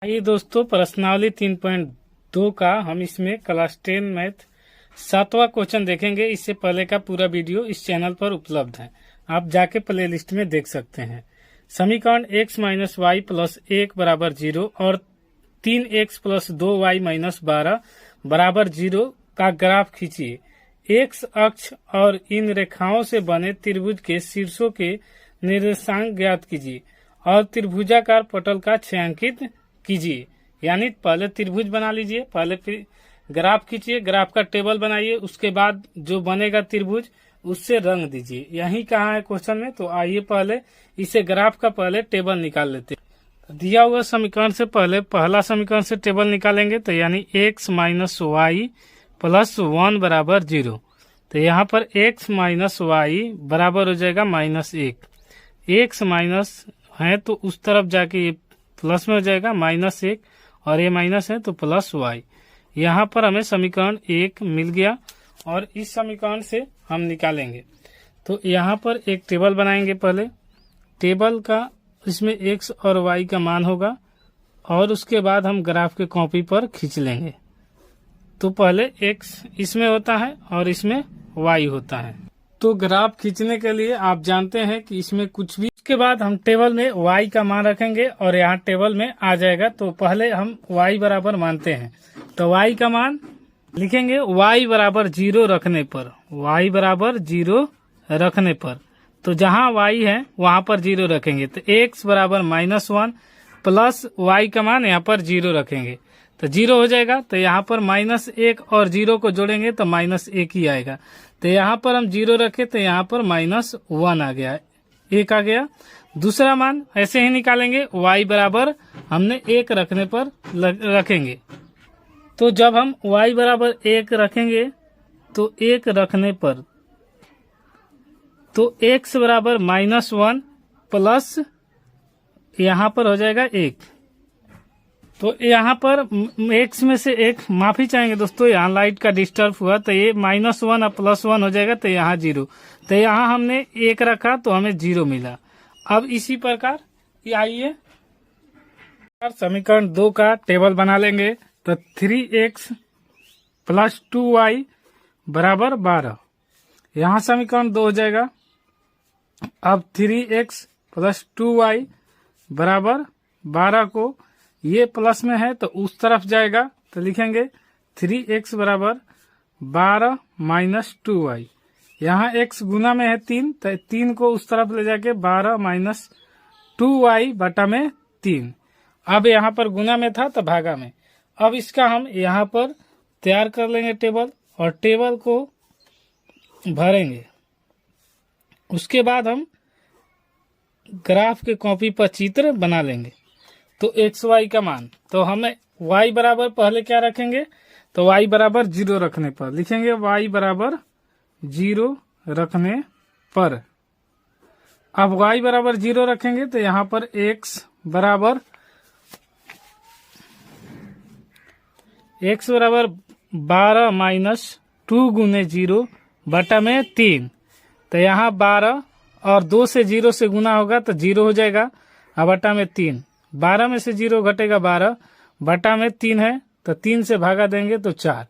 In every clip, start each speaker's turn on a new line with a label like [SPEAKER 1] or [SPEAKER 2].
[SPEAKER 1] आइए दोस्तों, प्रश्नावली 3.2 का हम इसमें क्लास 10 मैथ 7वां क्वेश्चन देखेंगे। इससे पहले का पूरा वीडियो इस चैनल पर उपलब्ध है, आप जाके प्ले लिस्ट में देख सकते हैं। समीकरण x माइनस वाई प्लस 1 बराबर 0 और 3x प्लस 2y माइनस 12 बराबर 0 का ग्राफ खींचिए। x अक्ष और इन रेखाओं से बने त्रिभुज के शीर्षों के निर्देशांक ज्ञात कीजिए और त्रिभुजाकार पटल का छायांकित कीजिए। यानी पहले त्रिभुज बना लीजिए, पहले फिर ग्राफ खींचिए, ग्राफ का टेबल बनाइए, उसके बाद जो बनेगा त्रिभुज उससे रंग दीजिए। यही कहा है क्वेश्चन में। तो आइए पहले इसे ग्राफ का पहले टेबल निकाल लेते हैं। दिया हुआ समीकरण से पहले पहला समीकरण से टेबल निकालेंगे तो यानी x माइनस वाई प्लस 1 बराबर 0। तो यहाँ पर x माइनस वाई बराबर हो जाएगा -1। x माइनस है तो उस तरफ जाके ये प्लस में हो जाएगा -1 और ये माइनस है तो प्लस वाई। यहाँ पर हमें समीकरण 1 मिल गया और इस समीकरण से हम निकालेंगे। तो यहाँ पर एक टेबल बनाएंगे। पहले टेबल का इसमें x और y का मान होगा और उसके बाद हम ग्राफ के कॉपी पर खींच लेंगे। तो पहले x इसमें होता है और इसमें y होता है। तो ग्राफ खींचने के लिए आप जानते हैं कि इसमें कुछ भी, उसके बाद हम टेबल में y का मान रखेंगे और यहाँ टेबल में आ जाएगा। तो पहले हम y बराबर मानते हैं तो y का मान लिखेंगे y बराबर 0 रखने पर, y बराबर 0 रखने पर। तो जहाँ y है वहाँ पर 0 रखेंगे। तो x बराबर -1 प्लस y का मान यहाँ पर 0 रखेंगे तो 0 हो जाएगा। तो यहाँ पर -1 और 0 को जोड़ेंगे तो -1 ही आएगा। तो यहाँ पर हम 0 रखे तो यहाँ पर -1 आ गया, 1 आ गया। दूसरा मान ऐसे ही निकालेंगे, y बराबर हमने 1 रखने पर रखेंगे। तो जब हम y बराबर 1 रखेंगे तो 1 रखने पर तो x बराबर -1 प्लस यहाँ पर हो जाएगा 1। तो यहाँ पर x में से एक माफी चाहेंगे दोस्तों, यहाँ लाइट का डिस्टर्ब हुआ तो ये -1 और +1 हो जाएगा तो यहाँ 0। तो यहाँ हमने 1 रखा तो हमें 0 मिला। अब इसी प्रकार आइए समीकरण 2 का टेबल बना लेंगे। तो 3x प्लस 2y बराबर 12, यहाँ समीकरण 2 हो जाएगा। अब 3x प्लस 2y बराबर 12 को ये प्लस में है तो उस तरफ जाएगा तो लिखेंगे 3x बराबर 12 माइनस 2y। यहाँ x गुना में है 3 तो 3 को उस तरफ ले जाके 12 माइनस 2y बटा में 3। अब यहाँ पर गुना में था तो भागा में। अब इसका हम यहाँ पर तैयार कर लेंगे टेबल और टेबल को भरेंगे। उसके बाद हम ग्राफ के कॉपी पर चित्र बना लेंगे। तो x y का मान, तो हमें y बराबर पहले क्या रखेंगे तो y बराबर 0 रखने पर लिखेंगे, y बराबर 0 रखने पर। अब y बराबर 0 रखेंगे तो यहाँ पर x बराबर 12 माइनस 2 गुने 0 बटा में 3। तो यहाँ 12 और 2 से 0 से गुना होगा तो 0 हो जाएगा और बटा में 3। 12 में से 0 घटेगा 12 बटा में 3 है तो 3 से भागा देंगे तो 4।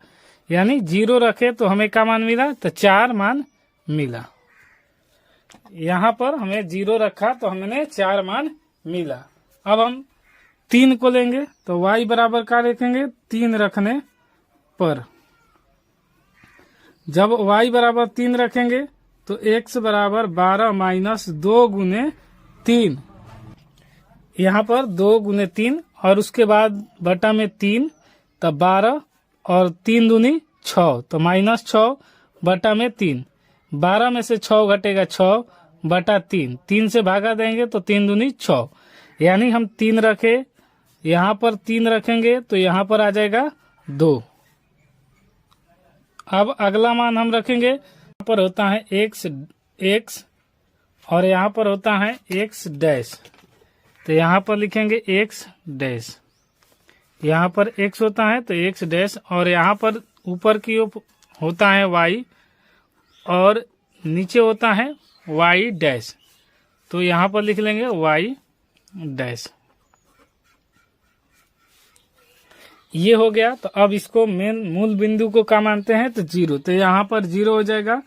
[SPEAKER 1] यानी 0 रखे तो हमें क्या मान मिला तो 4 मान मिला। यहाँ पर हमें 0 रखा तो हमने 4 मान मिला। अब हम 3 को लेंगे तो y बराबर क्या रखेंगे 3 रखने पर। जब y बराबर 3 रखेंगे तो x बराबर 12 माइनस 2 गुने 3, यहाँ पर 2 गुने 3 और उसके बाद बटा में 3 तब 12 और 3 दूनी 6 तो -6 बटा में 3। 12 में से 6 घटेगा 6 बटा 3, 3 से भागा देंगे तो 3 दूनी 6। यानी हम 3 रखे, यहाँ पर 3 रखेंगे तो यहाँ पर आ जाएगा 2। अब अगला मान हम रखेंगे, यहाँ पर होता है x और यहाँ पर होता है x डैश। तो यहाँ पर लिखेंगे x डैश, यहाँ पर x होता है तो x डैश और यहाँ पर ऊपर की ओर होता है y और नीचे होता है y डैश। तो यहाँ पर लिख लेंगे y डैश। ये हो गया। तो अब इसको मेन मूल बिंदु को क्या मानते हैं, तो 0। तो यहाँ पर 0 हो जाएगा।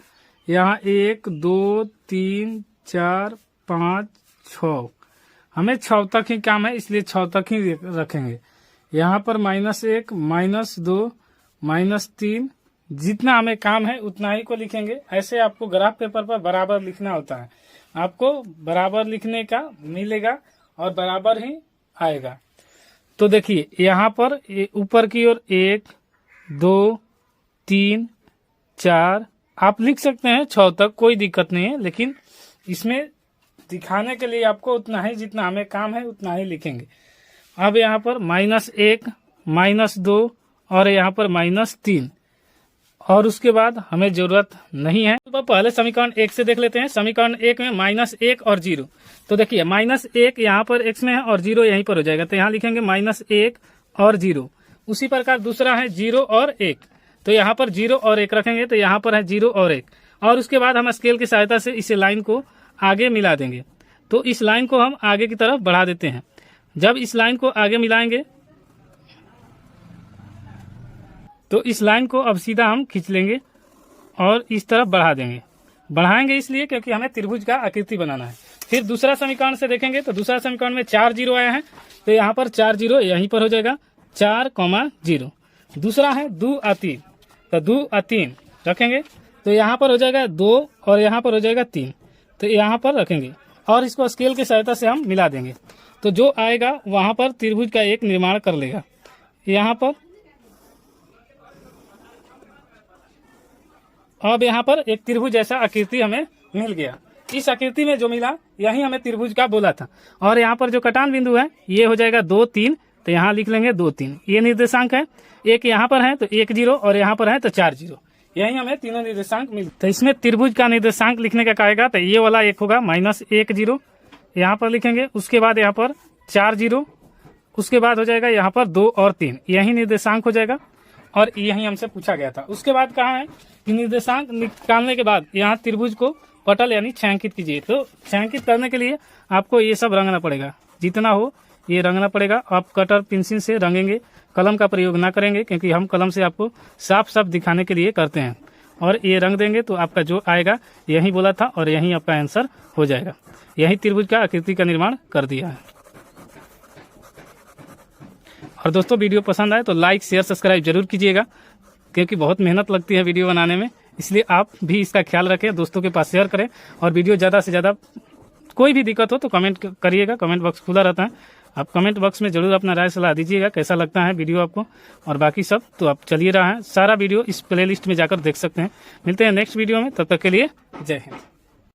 [SPEAKER 1] यहाँ 1 2 3 4 5 6, हमें 6 तक ही काम है इसलिए 6 तक ही रखेंगे। यहाँ पर -1 -2 -3, जितना हमें काम है उतना ही को लिखेंगे। ऐसे आपको ग्राफ पेपर पर बराबर लिखना होता है, आपको बराबर लिखने का मिलेगा और बराबर ही आएगा। तो देखिए यहाँ पर ऊपर की ओर 1 2 3 4 आप लिख सकते हैं 6 तक, कोई दिक्कत नहीं है, लेकिन इसमें दिखाने के लिए आपको उतना ही जितना हमें काम है उतना ही लिखेंगे। अब यहाँ पर -1 -2 और यहाँ पर -3, और उसके बाद हमें जरूरत नहीं है। तो पहले समीकरण 1 से देख लेते हैं। समीकरण 1 में -1 और 0, तो देखिए -1 यहाँ पर x में है और 0 यहीं पर हो जाएगा, तो यहाँ लिखेंगे -1 और 0। उसी प्रकार दूसरा है 0 और 1, तो यहाँ पर 0 और 1 रखेंगे, तो यहाँ पर है 0 और 1। और उसके बाद हम स्केल की सहायता से इस लाइन को आगे मिला देंगे। तो इस लाइन को हम आगे की तरफ बढ़ा देते हैं। जब इस लाइन को आगे मिलाएंगे तो इस लाइन को अब सीधा हम खींच लेंगे और इस तरफ बढ़ा देंगे। बढ़ाएंगे इसलिए क्योंकि हमें त्रिभुज का आकृति बनाना है। फिर दूसरा समीकरण से देखेंगे तो दूसरा समीकरण में 4 0 आया है, तो यहाँ पर 4 0 यहीं पर हो जाएगा, 4 0। दूसरा है 2 और 3, तो 2 और 3 रखेंगे, तो यहाँ पर हो जाएगा 2 और यहाँ पर हो जाएगा 3, तो यहाँ पर रखेंगे और इसको स्केल की सहायता से हम मिला देंगे। तो जो आएगा वहां पर त्रिभुज का एक निर्माण कर लेगा। यहाँ पर अब यहाँ पर एक त्रिभुज जैसा आकृति हमें मिल गया। इस आकृति में जो मिला यही हमें त्रिभुज का बोला था। और यहाँ पर जो कटान बिंदु है ये हो जाएगा 2 3, तो यहाँ लिख लेंगे 2 3। ये निर्देशांक है, एक यहाँ पर है तो 1 0 और यहाँ पर है तो 4 0, यही हमें तीनों निर्देशांक मिले। तो इसमें त्रिभुज का निर्देशांक लिखने का कहेगा तो ये वाला एक होगा -1 0, यहाँ पर लिखेंगे। उसके बाद यहाँ पर 4 0, उसके बाद हो जाएगा यहाँ पर 2 और 3, यही निर्देशांक हो जाएगा और यही हमसे पूछा गया था। उसके बाद कहा है कि निर्देशांक निकालने के बाद यहाँ त्रिभुज को पटल यानी छायांकित कीजिए। तो छायांकित करने के लिए आपको ये सब रंगना पड़ेगा, जितना हो ये रंगना पड़ेगा। आप कटर पेंसिल से रंगेंगे, कलम का प्रयोग ना करेंगे, क्योंकि हम कलम से आपको साफ साफ दिखाने के लिए करते हैं। और ये रंग देंगे तो आपका जो आएगा यही बोला था और यही आपका आंसर हो जाएगा। यही त्रिभुज का आकृति का निर्माण कर दिया है। और दोस्तों वीडियो पसंद आए तो लाइक शेयर सब्सक्राइब जरूर कीजिएगा, क्योंकि बहुत मेहनत लगती है वीडियो बनाने में, इसलिए आप भी इसका ख्याल रखें, दोस्तों के पास शेयर करें। और वीडियो ज़्यादा से ज़्यादा, कोई भी दिक्कत हो तो कमेंट करिएगा, कमेंट बॉक्स खुला रहता है। आप कमेंट बॉक्स में जरूर अपना राय सलाह दीजिएगा कैसा लगता है वीडियो आपको। और बाकी सब तो आप चलिए रहा है, सारा वीडियो इस प्लेलिस्ट में जाकर देख सकते हैं। मिलते हैं नेक्स्ट वीडियो में, तब तक के लिए जय हिंद।